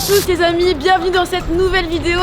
à tous les amis, bienvenue dans cette nouvelle vidéo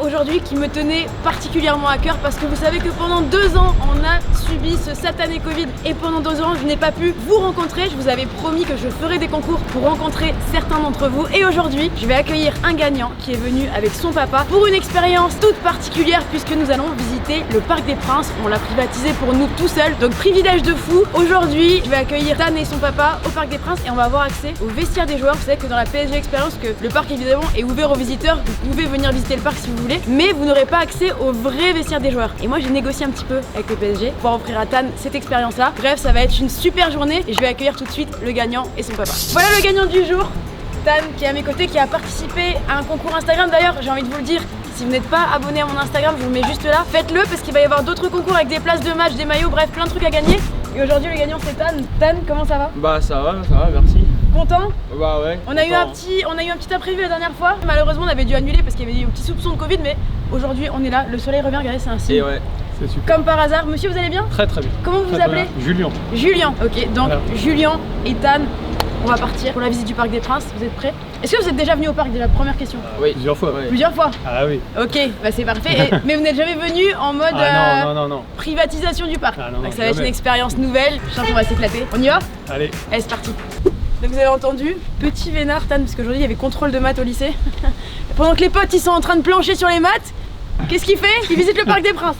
aujourd'hui qui me tenait particulièrement à cœur parce que vous savez que pendant 2 ans on a subi ce satané Covid et pendant 2 ans je n'ai pas pu vous rencontrer. Je vous avais promis que je ferais des concours pour rencontrer certains d'entre vous et aujourd'hui je vais accueillir un gagnant qui est venu avec son papa pour une expérience toute particulière puisque nous allons visiter le Parc des Princes. On l'a privatisé pour nous tout seul, donc privilège de fou. Aujourd'hui je vais accueillir Dan et son papa au Parc des Princes et on va avoir accès au vestiaire des joueurs. Vous savez que dans la PSG Experience que le parc évidemment est ouvert aux visiteurs, vous pouvez venir visiter le parc si vous voulez, mais vous n'aurez pas accès au vrai vestiaire des joueurs. Et moi j'ai négocié un petit peu avec le PSG pour offrir à Tan cette expérience là. Bref, ça va être une super journée et je vais accueillir tout de suite le gagnant et son papa. Voilà le gagnant du jour, Tan qui est à mes côtés, qui a participé à un concours Instagram. D'ailleurs j'ai envie de vous le dire, si vous n'êtes pas abonné à mon Instagram, je vous le mets juste là, faites-le parce qu'il va y avoir d'autres concours avec des places de match, des maillots, bref plein de trucs à gagner. Et aujourd'hui le gagnant c'est Tan. Tan, comment ça va? Bah ça va, merci. Content? Bah ouais. On a eu un petit imprévu la dernière fois. Malheureusement on avait dû annuler parce qu'il y avait eu un petit soupçon de Covid, mais aujourd'hui on est là, le soleil revient, regardez, c'est un signe. Et ouais, c'est super. Comme par hasard. Monsieur, vous allez bien? Très très bien. Comment vous vous appelez? Julien. Julien, ok, donc Voilà. Julien et Tan, on va partir pour la visite du Parc des Princes. Vous êtes prêts? Est-ce que vous êtes déjà venu au parc déjà? Première question. Oui. Plusieurs fois. Ouais. Plusieurs fois? Ah oui. Ok, bah c'est parfait. Mais vous n'êtes jamais venu en mode Non. privatisation du parc. Ah non, Donc ça va être une jamais. expérience nouvelle. Je sens qu'on va s'éclater. On y va? Allez. Allez, c'est parti. Donc vous avez entendu, petit vénard Tan, parce qu'aujourd'hui il y avait contrôle de maths au lycée. Pendant que les potes ils sont en train de plancher sur les maths, qu'est-ce qu'il fait? Il visite le Parc des Princes.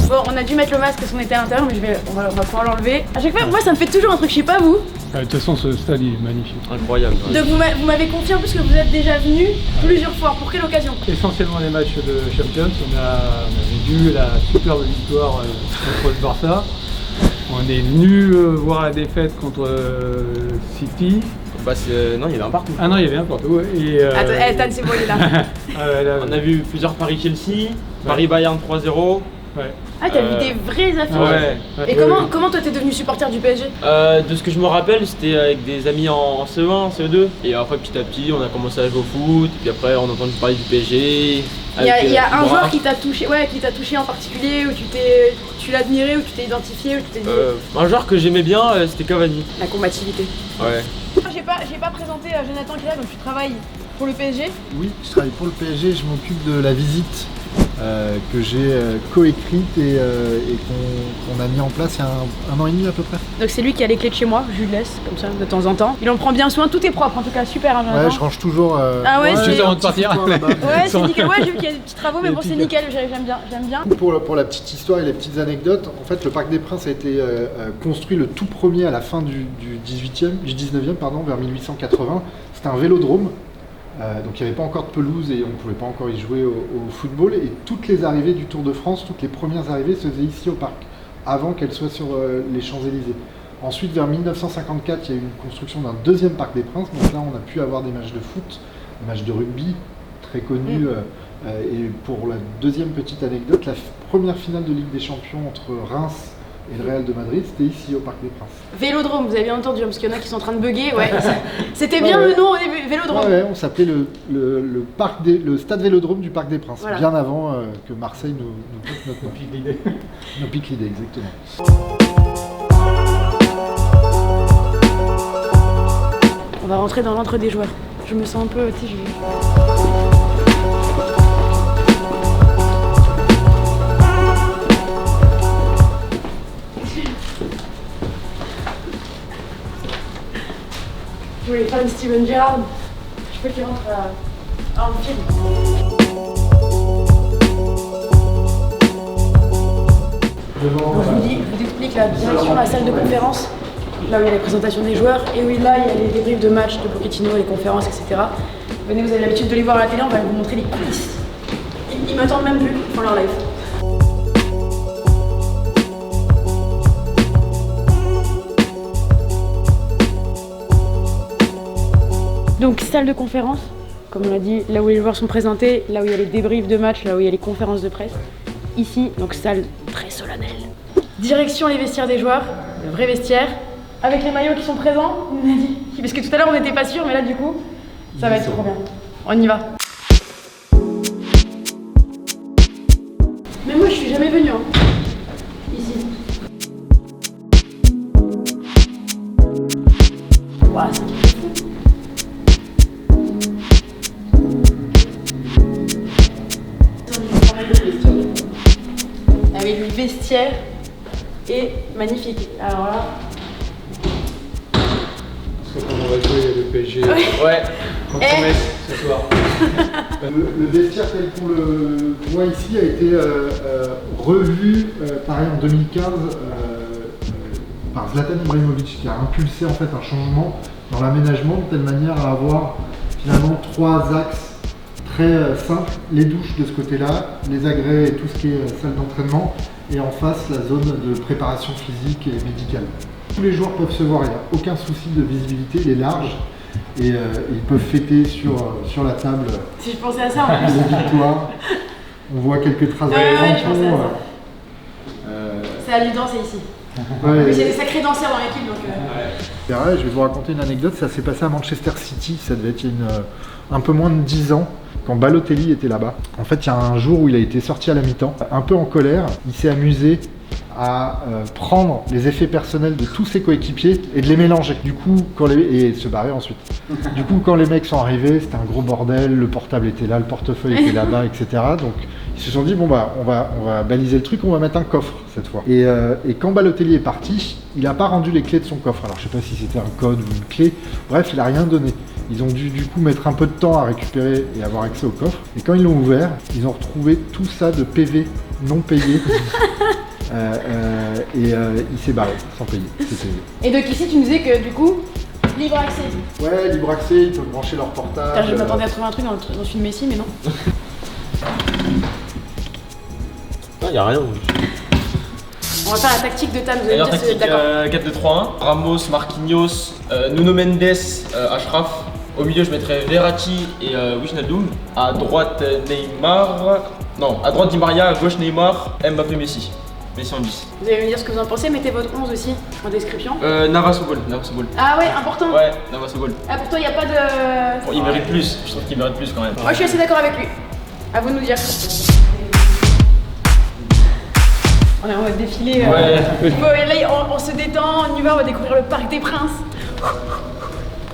Bon, on a dû mettre le masque parce qu'on était à l'intérieur, mais on va pouvoir l'enlever. À chaque fois, moi ça me fait toujours un truc, je sais pas vous. De toute façon, ce stade il est magnifique. Incroyable. Donc vous m'avez confié en plus que vous êtes déjà venu plusieurs fois. Pour quelle occasion? Essentiellement les matchs de Champions. On avait vu la superbe victoire contre le Barça. On est venu voir la défaite contre City. Bah non, il y en a un partout. Ah non, il y avait un partout. Et, Attends, Tan, c'est bon, il est là. On a vu plusieurs Paris-Chelsea, Paris-Bayern 3-0. Ouais. Ah, t'as vu des vraies affiches. Ouais. Et comment toi t'es devenu supporter du PSG? De ce que je me rappelle, c'était avec des amis en CE1, CE2. Et après, petit à petit, on a commencé à jouer au foot. Et puis après, on a entendu parler du PSG. Il y a un joueur qui t'a touché, en particulier, où tu l'admirais, où tu t'es identifié, où tu t'es dit. Un joueur que j'aimais bien, c'était Cavani. La combativité. Ouais. J'ai pas présenté Jonathan qui est là, donc tu travailles pour le PSG. Oui, je travaille pour le PSG, je m'occupe de la visite que j'ai coécrite et qu'on a mis en place il y a un an et demi à peu près. Donc c'est lui qui a les clés de chez moi, je lui laisse comme ça de temps en temps. Il en prend bien soin, tout est propre en tout cas, super hein, Jonathan. Ouais, je range toujours. Ah ouais, Juste avant de partir. Ouais, c'est nickel. Ouais, j'ai vu qu'il y a des petits travaux, mais bon, c'est nickel, j'aime bien. Pour la petite histoire et les petites anecdotes, en fait, le Parc des Princes a été construit le tout premier à la fin du 19e, pardon, vers 1880. C'était un vélodrome. Donc il n'y avait pas encore de pelouse et on ne pouvait pas encore y jouer au football. Et toutes les arrivées du Tour de France, toutes les premières arrivées se faisaient ici au parc, avant qu'elles soient sur les Champs-Élysées. Ensuite, vers 1954, il y a eu une construction d'un deuxième Parc des Princes. Donc là, on a pu avoir des matchs de foot, des matchs de rugby très connus. Et pour la deuxième petite anecdote, la première finale de Ligue des Champions entre Reims et le Real de Madrid, c'était ici au Parc des Princes. Vélodrome, vous avez bien entendu, parce qu'il y en a qui sont en train de bugger. Ouais, c'était bien le nom au début, Vélodrome. Ouais, on s'appelait le stade Vélodrome du Parc des Princes, voilà. Bien avant que Marseille nous pique notre nom. Nous pique l'idée, exactement. On va rentrer dans l'entre des joueurs. Je me sens un peu, tu sais, Je voulais faire une Steven Gerrard. Je peux qu'il rentre en film. Donc je vous explique la direction de la salle de conférence, là où il y a les présentations des joueurs, et oui, là il y a les débriefs de matchs de Pochettino, les conférences, etc. Venez, vous avez l'habitude de les voir à la télé, on va vous montrer les coulisses. Ils m'attendent même plus, ils font leur live. Donc salle de conférence, comme on l'a dit, là où les joueurs sont présentés, là où il y a les débriefs de match, là où il y a les conférences de presse. Ici, donc salle très solennelle. Direction les vestiaires des joueurs, le vrai vestiaire, avec les maillots qui sont présents, on a dit. Parce que tout à l'heure on n'était pas sûr, mais là du coup, ça va être trop bien. On y va. Mais moi je suis jamais venue. Ici. Ouah, c'est un truc de fou. Ah oui, le vestiaire est magnifique. Alors là. C'est comme on va jouer le PSG Ouais. contre Metz ce soir. Le vestiaire tel qu'on le voit ici a été revu, pareil en 2015, par Zlatan Ibrahimovic, qui a impulsé en fait un changement dans l'aménagement de telle manière à avoir finalement 3 axes très simples, les douches de ce côté-là, les agrès et tout ce qui est salle d'entraînement, et en face la zone de préparation physique et médicale. Tous les joueurs peuvent se voir, il n'y a aucun souci de visibilité, il est large. Et ils peuvent fêter sur la table Si je pensais à ça en les plus. victoires. On voit quelques traces de Ouais, je pensais à crampons. C'est à Ludan, c'est ici. Ouais, Mais j'ai des sacrés danseurs dans l'équipe donc. c'est vrai, je vais vous raconter une anecdote, ça s'est passé à Manchester City, ça devait être il y a un peu moins de 10 ans, quand Balotelli était là-bas. En fait, il y a un jour où il a été sorti à la mi-temps, un peu en colère, il s'est amusé à prendre les effets personnels de tous ses coéquipiers et de les mélanger. Du coup, et se barrer ensuite. Du coup, quand les mecs sont arrivés, c'était un gros bordel, le portable était là, le portefeuille était là-bas, etc. Donc, ils se sont dit, bon bah, on va baliser le truc, on va mettre un coffre cette fois. Et quand Balotelli est parti, il n'a pas rendu les clés de son coffre. Alors, je sais pas si c'était un code ou une clé. Bref, il a rien donné. Ils ont dû du coup mettre un peu de temps à récupérer et avoir accès au coffre. Et quand ils l'ont ouvert, ils ont retrouvé tout ça de PV non payés. Il s'est barré sans payer. C'était... Et donc ici tu nous disais que du coup, libre accès. Ouais, libre accès, ils peuvent brancher leur portable. Putain, je m'attendais à trouver un truc dans le film Messi, mais non. Non, y a rien. On va faire la tactique de Tam, vous allez me D'ailleurs, dire si vous êtes tactique d'accord. 4-2-3-1. Ramos, Marquinhos, Nuno Mendes, Achraf. Au milieu, je mettrais Verratti et Wijnaldum. À droite, Neymar. Non, à droite Di Maria, à gauche Neymar, Mbappé, Messi. Messi en 10. Vous allez me dire ce que vous en pensez, mettez votre 11 aussi en description. Navas au goal. Ah ouais, important. Ouais, Navas au goal. Ah pour toi, il n'y a pas de... Bon, il mérite plus, je trouve qu'il mérite plus quand même. Moi je suis assez d'accord avec lui. À vous de nous dire. On est en mode défilé. Ouais. Là, on se détend, on y va, on va découvrir le Parc des Princes.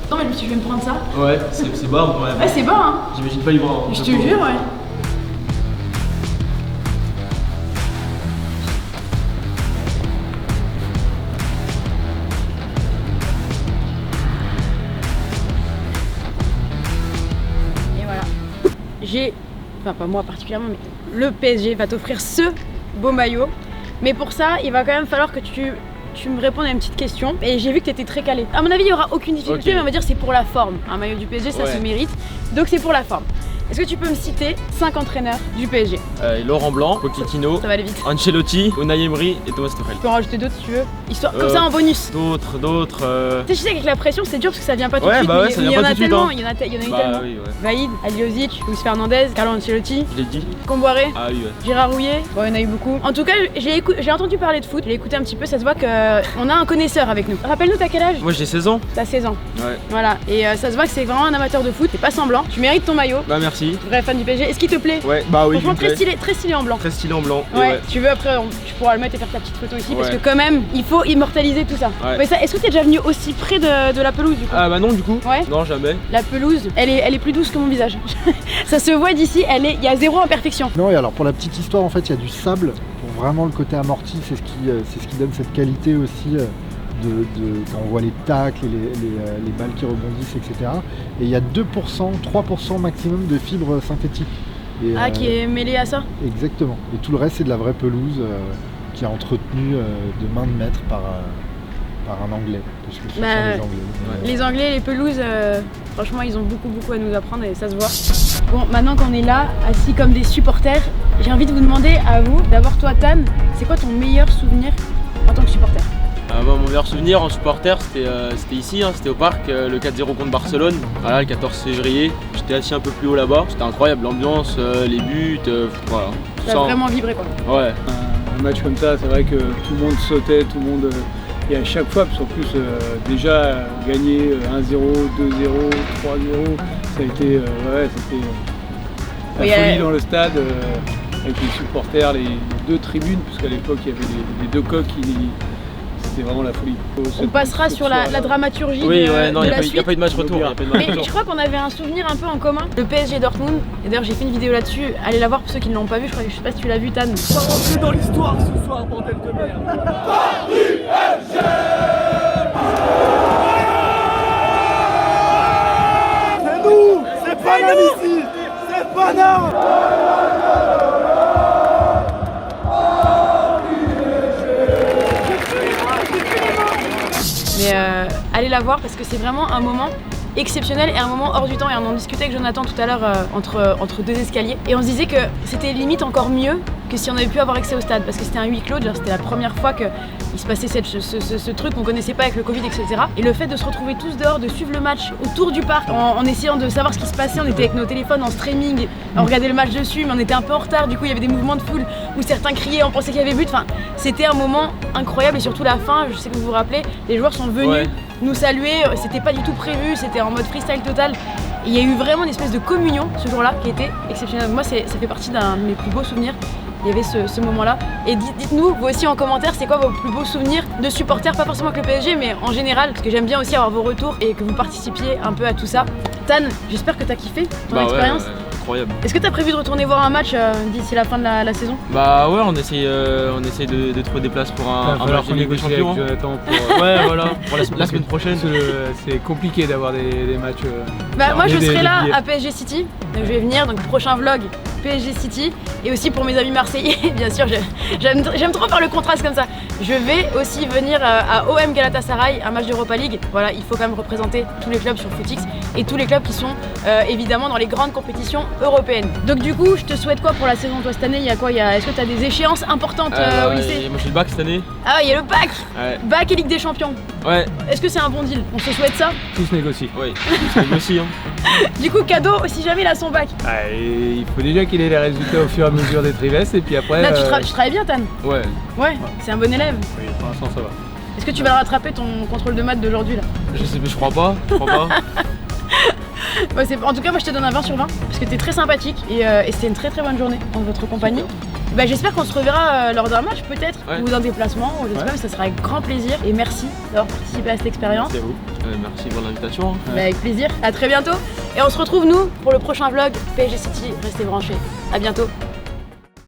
Non mais je me suis dit, je vais me prendre ça. Ouais, c'est bas quand même. Ouais, c'est bas hein. J'imagine pas y voir. Je te jure, ouais. Et voilà. Enfin pas moi particulièrement, mais le PSG va t'offrir ce beau maillot. Mais pour ça, il va quand même falloir que tu me répondes à une petite question. Et j'ai vu que tu étais très calé. À mon avis, il n'y aura aucune difficulté, Okay. mais on va dire c'est pour la forme. Un maillot du PSG, ça Ouais. se mérite. Donc c'est pour la forme. Est-ce que tu peux me citer 5 entraîneurs du PSG? Laurent Blanc, Pochettino, Ça va aller vite. Ancelotti, Unai Emery et Thomas Tuchel. Tu peux en rajouter d'autres si tu veux. Histoire, comme ça en bonus. D'autres. Tu sais, je sais qu'avec la pression, c'est dur parce que ça vient pas tout de Ouais, suite. bah ouais, mais ça il vient y en pas a tout de suite, tellement. hein. Il y en a eu Bah tellement. oui, ouais. Vaïd, Aliozic, Luis Fernandez, Carlo Ancelotti, Je l'ai dit. Comboiré. Ah oui, ouais. Gérard Rouillet, bon, il y en a eu beaucoup. En tout cas, j'ai entendu parler de foot, j'ai écouté un petit peu, ça se voit qu'on a un connaisseur avec nous. Rappelle-nous, t'as quel âge? Moi j'ai 16 ans. T'as 16 ans. Ouais. Voilà, et ça se voit que c'est vraiment un amateur de foot, t'es pas semblant. Tu mérites ton maillot, Bah merci. vrai fan du PSG. Est-ce qu'il te plaît? Ouais, bah oui. Franchement, il me plaît. très stylé en blanc. Très stylé en blanc. et Ouais, tu veux après, tu pourras le mettre et faire ta petite photo ici parce Ouais. que quand même, il faut immortaliser tout ça. Ouais. Mais ça, est-ce que t'es déjà venu aussi près de la pelouse du coup? Ah bah non du coup. Ouais. Non jamais. La pelouse, elle est plus douce que mon visage. Ça se voit d'ici, il y a zéro imperfection. Non, et alors pour la petite histoire, en fait, il y a du sable pour vraiment le côté amorti, c'est ce qui donne cette qualité aussi quand on voit les tacles et les balles qui rebondissent, etc. Et il y a 2%, 3% maximum de fibres synthétiques. Et, Ah, qui est mêlé à ça? Exactement. Et tout le reste, c'est de la vraie pelouse qui est entretenue de main de maître par un Anglais. Parce que ce sont Bah, les Anglais. Les Anglais, les pelouses, franchement, ils ont beaucoup à nous apprendre et ça se voit. Bon, maintenant qu'on est là, assis comme des supporters, j'ai envie de vous demander à vous, d'abord toi, Tan, c'est quoi ton meilleur souvenir en tant que supporter? Moi, mon meilleur souvenir en supporter c'était ici, hein, c'était au parc, le 4-0 contre Barcelone, voilà, le 14 février. J'étais assis un peu plus haut là-bas, c'était incroyable, l'ambiance, les buts, voilà. Tout Ça a vraiment vibré quoi. Ouais. Un match comme ça, c'est vrai que tout le monde sautait, tout le monde. Et à chaque fois, parce qu'en plus, déjà gagner 1-0, 2-0, 3-0, ça a été. C'était Oui, la folie dans le stade, avec les supporters, les deux tribunes, puisqu'à l'époque, il y avait les deux coques qui. c'était vraiment la folie. On passera sur la dramaturgie Oui, de, ouais, non, de il la n'y a, suite. pas eu de match retour. Y a pas eu de match Mais retour. je crois qu'on avait un souvenir un peu en commun, le PSG Dortmund. Et d'ailleurs j'ai fait une vidéo là-dessus, allez la voir pour ceux qui ne l'ont pas vu, je sais pas si tu l'as vu Tan. On va rentrer dans l'histoire ce soir, bordel de merde. C'est nous, c'est pas là ici, c'est pas là. Mais allez la voir parce que c'est vraiment un moment exceptionnel et un moment hors du temps. Et on en discutait avec Jonathan tout à l'heure entre deux escaliers. Et on se disait que c'était limite encore mieux que si on avait pu avoir accès au stade. Parce que c'était un huis clos, c'était la première fois qu'il se passait ce truc qu'on connaissait pas avec le Covid, etc. Et le fait de se retrouver tous dehors, de suivre le match autour du parc, en essayant de savoir ce qui se passait, on était avec nos téléphones en streaming, on regardait le match dessus, mais on était un peu en retard, du coup il y avait des mouvements de foule où certains criaient, on pensait qu'il y avait but. Enfin, c'était un moment incroyable et surtout la fin, je sais que vous vous rappelez, les joueurs sont venus nous saluer, c'était pas du tout prévu, c'était en mode freestyle total. Et il y a eu vraiment une espèce de communion ce jour-là qui était exceptionnelle. Moi, ça fait partie d'un de mes plus beaux souvenirs. Il y avait ce moment-là. Et dites-nous, vous aussi en commentaire, c'est quoi vos plus beaux souvenirs de supporters, pas forcément avec le PSG, mais en général, parce que j'aime bien aussi avoir vos retours et que vous participiez un peu à tout ça. Tan, j'espère que t'as kiffé ton expérience. Incroyable. Est-ce que t'as prévu de retourner voir un match d'ici la fin de la saison? Bah ouais, on essaye de trouver des places pour un match de Ligue des Champions. Avec Jonathan pour, Ouais, voilà, pour la semaine prochaine. C'est compliqué d'avoir des matchs. Bah moi je serai là billets. à PSG City, donc je vais venir, donc prochain vlog PSG City, et aussi pour mes amis marseillais, bien sûr, j'aime trop faire le contraste comme ça. Je vais aussi venir à OM Galatasaray, un match d'Europa League. Voilà, il faut quand même représenter tous les clubs sur Footix et tous les clubs qui sont évidemment dans les grandes compétitions européennes. Donc du coup, je te souhaite quoi pour la saison toi cette année? Il y a quoi? Est-ce que tu as des échéances importantes au lycée? Moi j'ai le bac cette année. Ah ouais, il y a le bac. Ouais. Bac et Ligue des Champions. Ouais. Est-ce que c'est un bon deal? On se souhaite ça? Tout se négocie. Oui, c'est aussi. Hein. Du coup, cadeau si jamais il a son bac. Ah, et il faut déjà qu'il ait les résultats au fur et à mesure des trimestres et puis après. Là, tu travailles bien, Tan? Ouais. Ouais, c'est un bon élève. Oui, pour l'instant ça va. Est-ce que tu vas rattraper ton contrôle de maths d'aujourd'hui là? Je crois pas. Ouais, en tout cas, moi je te donne un 20 sur 20 parce que t'es très sympathique et c'était une très très bonne journée en votre compagnie. Bah, j'espère qu'on se reverra lors d'un match peut-être ou d'un déplacement, ou je sais pas, mais ça sera avec grand plaisir et merci d'avoir participé à cette expérience. C'est vous. Merci pour l'invitation. Bah, avec plaisir, à très bientôt et on se retrouve nous pour le prochain vlog PSG City, restez branchés, à bientôt.